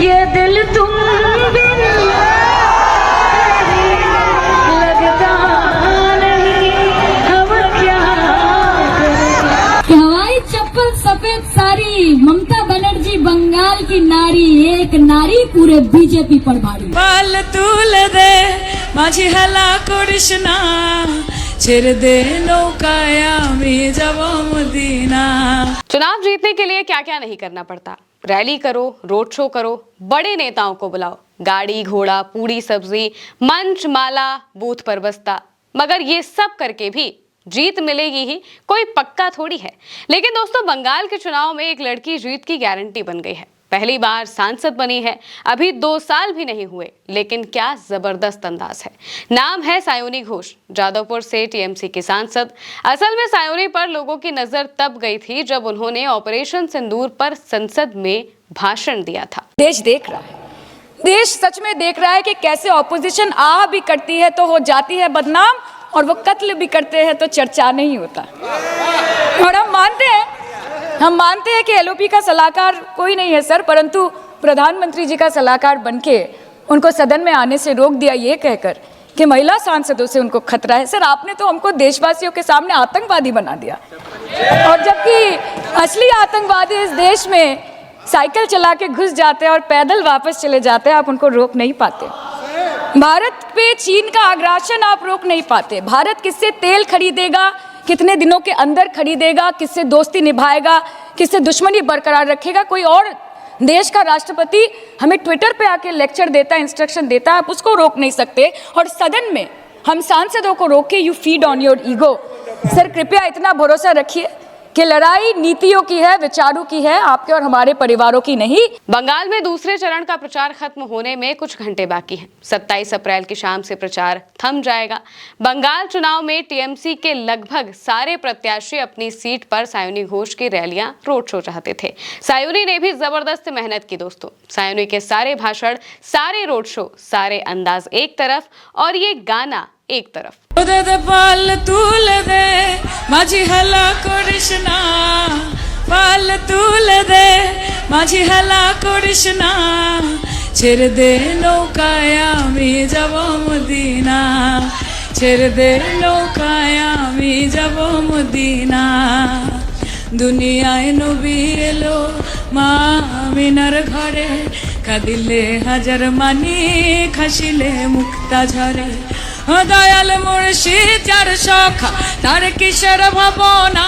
ये दिल तुम बिन लगता नहीं, अब क्या करें। हवाई चप्पल सफेद साड़ी, ममता बनर्जी बंगाल की नारी, एक नारी पूरे बीजेपी पर भारी। पाल तुले दे माझी हेला करिस ना, ছেড়ে দে নৌকায় আমি যাব মদিনা। चुनाव जीतने के लिए क्या क्या नहीं करना पड़ता। रैली करो, रोड शो करो, बड़े नेताओं को बुलाओ, गाड़ी घोड़ा पूरी सब्जी, मंच माला, बूथ पर बस्ता, मगर ये सब करके भी जीत मिलेगी ही कोई पक्का थोड़ी है। लेकिन दोस्तों, बंगाल के चुनाव में एक लड़की जीत की गारंटी बन गई है। पहली बार सांसद बनी है, अभी 2 साल भी नहीं हुए, लेकिन क्या जबरदस्त अंदाज है। नाम है सायोनी घोष, जादवपुर से टीएमसी की सांसद। असल में सायोनी पर लोगों की नजर तब गई थी जब उन्होंने ऑपरेशन सिंदूर पर संसद में भाषण दिया था। देश देख रहा है, देश सच में देख रहा है कि कैसे ऑपोजिशन आ भी करती है तो हो जाती है बदनाम, और वो कत्ल भी करते हैं तो चर्चा नहीं होता। और हम मानते हैं कि एलओपी का सलाहकार कोई नहीं है सर, परंतु प्रधानमंत्री जी का सलाहकार बनके उनको सदन में आने से रोक दिया ये कहकर कि महिला सांसदों से उनको खतरा है। सर, आपने तो हमको देशवासियों के सामने आतंकवादी बना दिया, और जबकि असली आतंकवादी इस देश में साइकिल चला के घुस जाते हैं और पैदल वापस चले जाते हैं, आप उनको रोक नहीं पाते। भारत पे चीन का आग्रासन आप रोक नहीं पाते। भारत किससे तेल खरीदेगा, कितने दिनों के अंदर खरीदेगा, किससे दोस्ती निभाएगा, किससे दुश्मनी बरकरार रखेगा, कोई और देश का राष्ट्रपति हमें ट्विटर पे आके लेक्चर देता है, इंस्ट्रक्शन देता है, आप उसको रोक नहीं सकते। और सदन में हम सांसदों को रोक के you feed on your ego. Sir, कृपया इतना भरोसा रखिए कि लड़ाई नीतियों की है, विचारों की है, आपके और हमारे परिवारों की नहीं। बंगाल में दूसरे चरण का प्रचार खत्म होने में कुछ घंटे बाकी हैं। 27 अप्रैल की शाम से प्रचार थम जाएगा। बंगाल चुनाव में टीएमसी के लगभग सारे प्रत्याशी अपनी सीट पर सायोनी घोष की रैलियां, रोड शो चाहते थे। सायोनी ने भी जबरदस्त मेहनत की दोस्तों। सायोनी के सारे भाषण, सारे रोड शो, सारे अंदाज एक तरफ और ये गाना एक तरफ। पाल तुले दे माझी हेला करिस ना, पाल तुले दे माझी हेला करिस ना, ছেড়ে দে নৌকায় আমি যাব মদিনা, ছেড়ে দে নৌকায় আমি যাব মদিনা। দুনিয়ায় নবী এলো মা আমিনার ঘরে, কাঁদিলে হাজার মানি খাসিলে মুক্তা ঝরে। ও দয়াল মুর্শিদ যার সখা তার কিসের ভাবনা,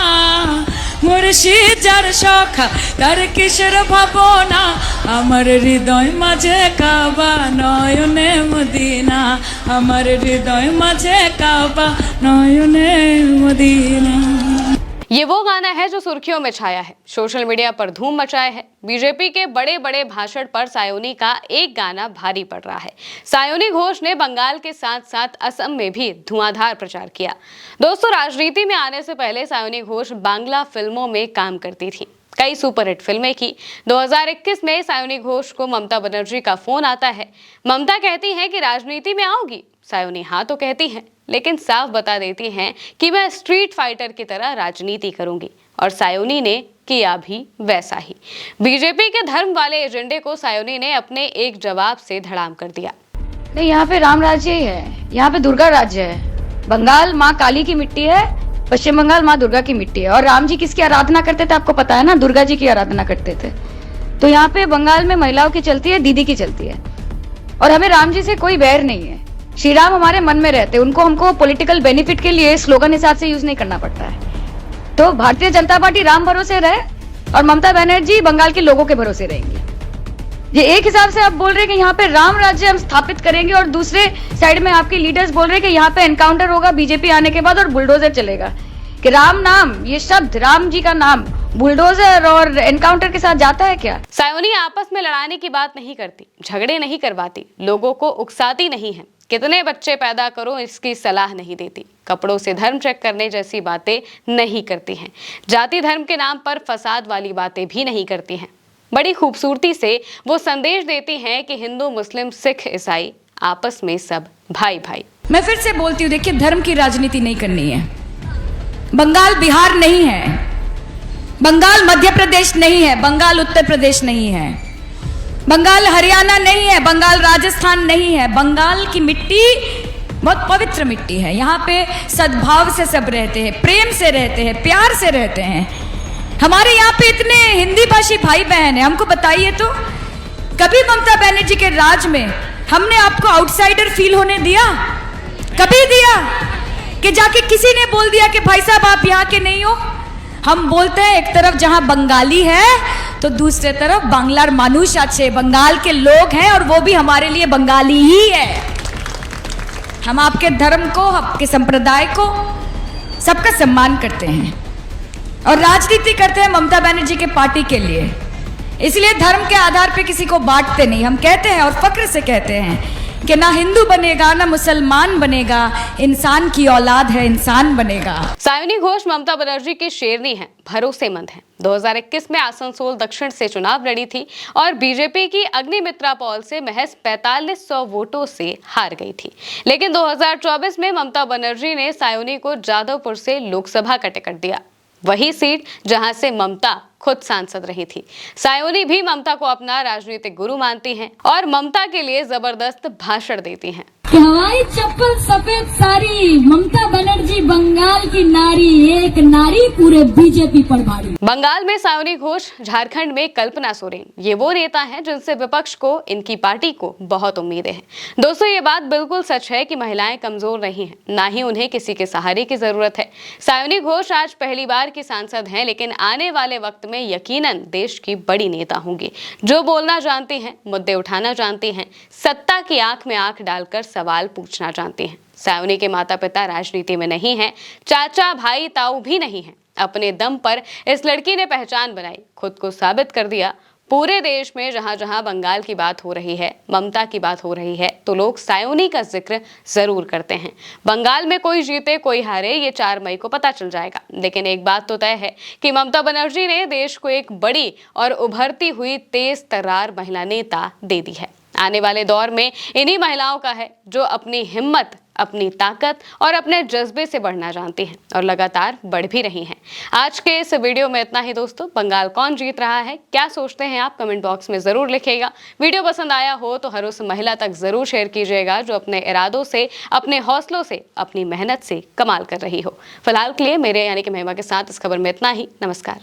মুর্শিদ যার সখা তার কিসের ভাবনা, আমার হৃদয় মাঝে কাবা নয়নে মদিনা, আমার হৃদয় মাঝে কাবা নয়নে মদিনা। ये वो गाना है जो सुर्खियों में छाया है, सोशल मीडिया पर धूम मचाया है। बीजेपी के बड़े बड़े भाषण पर सायोनी का एक गाना भारी पड़ रहा है। सायोनी घोष ने बंगाल के साथ साथ असम में भी धुआंधार प्रचार किया। दोस्तों, राजनीति में आने से पहले सायोनी घोष बांग्ला फिल्मों में काम करती थी, कई सुपरहिट फिल्में की। 2021 में सायोनी घोष को ममता बनर्जी का फोन आता है। ममता कहती हैं कि राजनीति में आओगी। सायोनी हाँ तो कहती हैं, लेकिन साफ बता देती हैं कि मैं स्ट्रीट फाइटर की तरह राजनीति करूंगी, और सायोनी ने किया भी वैसा ही। बीजेपी के धर्म वाले एजेंडे को सायोनी ने अपने एक जवाब से धड़ाम कर दिया। नहीं, यहाँ पे राम राज्य ही है, यहाँ पे दुर्गा राज्य है। बंगाल माँ काली की मिट्टी है, पश्चिम बंगाल माँ दुर्गा की मिट्टी है। और राम जी किसकी आराधना करते थे आपको पता है ना, दुर्गा जी की आराधना करते थे। तो यहाँ पे बंगाल में महिलाओं की चलती है, दीदी की चलती है, और हमें राम जी से कोई बैर नहीं है। श्री राम हमारे मन में रहते, उनको हमको पॉलिटिकल बेनिफिट के लिए स्लोगन हिसाब से यूज नहीं करना पड़ता है। तो भारतीय जनता पार्टी राम भरोसे रहे और ममता बनर्जी बंगाल के लोगों के भरोसे रहेंगी। ये एक हिसाब से आप बोल रहे हैं कि यहाँ पे राम राज्य हम स्थापित करेंगे, और दूसरे साइड में आपके लीडर्स बोल रहे हैं कि यहाँ पे एनकाउंटर होगा बीजेपी आने के बाद और बुलडोजर चलेगा। कि राम नाम, ये शब्द राम जी का नाम बुलडोजर और एनकाउंटर के साथ जाता है क्या? सायोनी आपस में लड़ाने की बात नहीं करती, झगड़े नहीं करवाती, लोगों को उकसाती नहीं है, कितने बच्चे पैदा करो इसकी सलाह नहीं देती, कपड़ों से धर्म चेक करने जैसी बातें नहीं करती हैं, जाति धर्म के नाम पर फसाद वाली बातें भी नहीं करती हैं। बड़ी खूबसूरती से वो संदेश देती हैं कि हिंदू, मुस्लिम, सिख, ईसाई आपस में सब भाई भाई। मैं फिर से बोलती हूँ, देखिए, धर्म की राजनीति नहीं करनी है। बंगाल बिहार नहीं है, बंगाल मध्य प्रदेश नहीं है, बंगाल उत्तर प्रदेश नहीं है। बंगाल हरियाणा नहीं है, बंगाल राजस्थान नहीं है। बंगाल की मिट्टी बहुत पवित्र मिट्टी है। यहाँ पे सद्भाव से सब रहते हैं, प्रेम से रहते हैं, प्यार से रहते हैं। हमारे यहाँ पे इतने हिंदी भाषी भाई बहन हैं, हमको बताइए तो कभी ममता बनर्जी के राज में हमने आपको आउटसाइडर फील होने दिया? कभी दिया कि जाके किसी ने बोल दिया कि भाई साहब आप यहाँ के नहीं हो? हम बोलते हैं एक तरफ जहाँ बंगाली है तो दूसरे तरफ बांग्लार मानुष अच्छे बंगाल के लोग हैं और वो भी हमारे लिए बंगाली ही है। हम आपके धर्म को, आपके संप्रदाय को, सबका सम्मान करते हैं और राजनीति करते हैं ममता बनर्जी के पार्टी के लिए। इसलिए धर्म के आधार पे किसी को बांटते नहीं। हम कहते हैं और फक्र से कहते हैं कि ना हिंदू बनेगा ना मुसलमान बनेगा, इंसान की औलाद है, इंसान बनेगा। सायोनी घोष ममता बनर्जी की शेरनी हैं, भरोसेमंद हैं। 2021 में आसनसोल दक्षिण से चुनाव लड़ी थी और बीजेपी की अग्निमित्रा पॉल से महज 4500 वोटों से हार गई थी। लेकिन 2024 में ममता बनर्जी ने सायोनी को जादवपुर से लोकसभा का टिकट दिया, वही सीट जहां से ममता खुद सांसद रही थी। सायोनी भी ममता को अपना राजनीतिक गुरु मानती हैं और ममता के लिए जबरदस्त भाषण देती हैं। कि हवाई चप्पल सफेद साड़ी, ममता बनर्जी बंगाल की नारी, एक नारी पूरे बीजेपी पर भारी। बंगाल में सायोनी घोष, झारखंड में कल्पना सोरेन, ये वो नेता हैं जिनसे विपक्ष को, इनकी पार्टी को बहुत उम्मीदें हैं। दोस्तों, ये बात बिल्कुल सच है कि महिलाएं कमजोर नहीं हैं, ना ही उन्हें किसी के सहारे की जरूरत है। सायोनी घोष आज पहली बार की सांसद हैं, लेकिन आने वाले वक्त में यकीनन देश की बड़ी नेता होंगी, जो बोलना जानती हैं, मुद्दे उठाना जानती हैं, सत्ता की आंख में आंख डालकर सवाल पूछना जानती हैं। सायोनी के माता पिता राजनीति में नहीं हैं, चाचा भाई ताऊ भी नहीं हैं। अपने दम पर इस लड़की ने पहचान बनाई, खुद को साबित कर दिया। पूरे देश में जहां जहां बंगाल की बात हो रही है, ममता की बात हो रही है, तो लोग सायोनी का जिक्र जरूर करते हैं। बंगाल में कोई जीते कोई हारे, ये 4 मई को पता चल जाएगा। लेकिन एक बात तो तय है कि ममता बनर्जी ने देश को एक बड़ी और उभरती हुई तेज तर्रार महिला नेता दे दी है। आने वाले दौर में इन्हीं महिलाओं का है जो अपनी हिम्मत, अपनी ताकत और अपने जज्बे से बढ़ना जानती हैं और लगातार बढ़ भी रही हैं। आज के इस वीडियो में इतना ही दोस्तों। बंगाल कौन जीत रहा है, क्या सोचते हैं आप, कमेंट बॉक्स में जरूर लिखिएगा। वीडियो पसंद आया हो तो हर उस महिला तक जरूर शेयर कीजिएगा जो अपने इरादों से, अपने हौसलों से, अपनी मेहनत से कमाल कर रही हो। फिलहाल के लिए मेरे यानी कि महिमा के साथ इस खबर में इतना ही। नमस्कार।